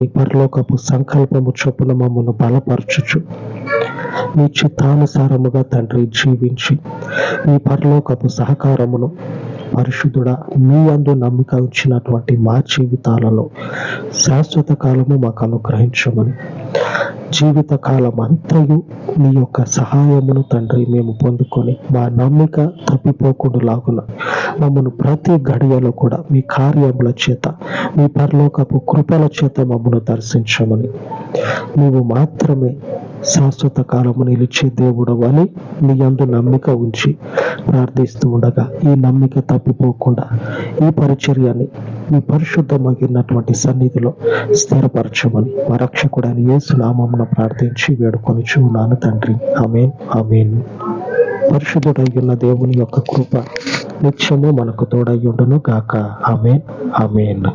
ఈ పరలోకపు సంకల్పము చొప్పున మమ్మను బలపరచుచు మీ చిత్తానుసారముగా తండ్రి జీవించి ఈ పరలోకపు సహకారమును పరిశుద్ధుడా మీ యందు నమ్మిక ఉంచినటువంటి మా జీవితాలలో శాశ్వత కాలము మాకు అనుగ్రహించమని, జీవిత కాలం అంతయు మీ యొక్క సహాయమును తండ్రి మేము పొందుకొని మా నమ్మిక తప్పిపోకుండా మమ్మను ప్రతి గడియలో కూడా మీ కార్యముల చేత, మీ పరలోకపు కృపల చేత మమ్మను దర్శించమని, నీవు మాత్రమే శాశ్వత కాలము నిలిచే దేవుడు అని మీ యందు నమ్మిక ఉంచి ప్రార్థిస్తూ ఉండగా ఈ నమ్మిక తప్పిపోకుండా ఈ పరిచర్యని మీ పరిశుద్ధమైనటువంటి సన్నిధిలో స్థిరపరచమని మా రక్షకుడైన యేసు నామమున ప్రార్థించి వేడుకొనిచున్నాను తండ్రి. ఆమేన్, ఆమేన్. పరిశుద్ధుడైన దేవుని యొక్క కృప నిత్యము మనకు తోడయ్యుండును గాక. ఆమేన్, ఆమేన్.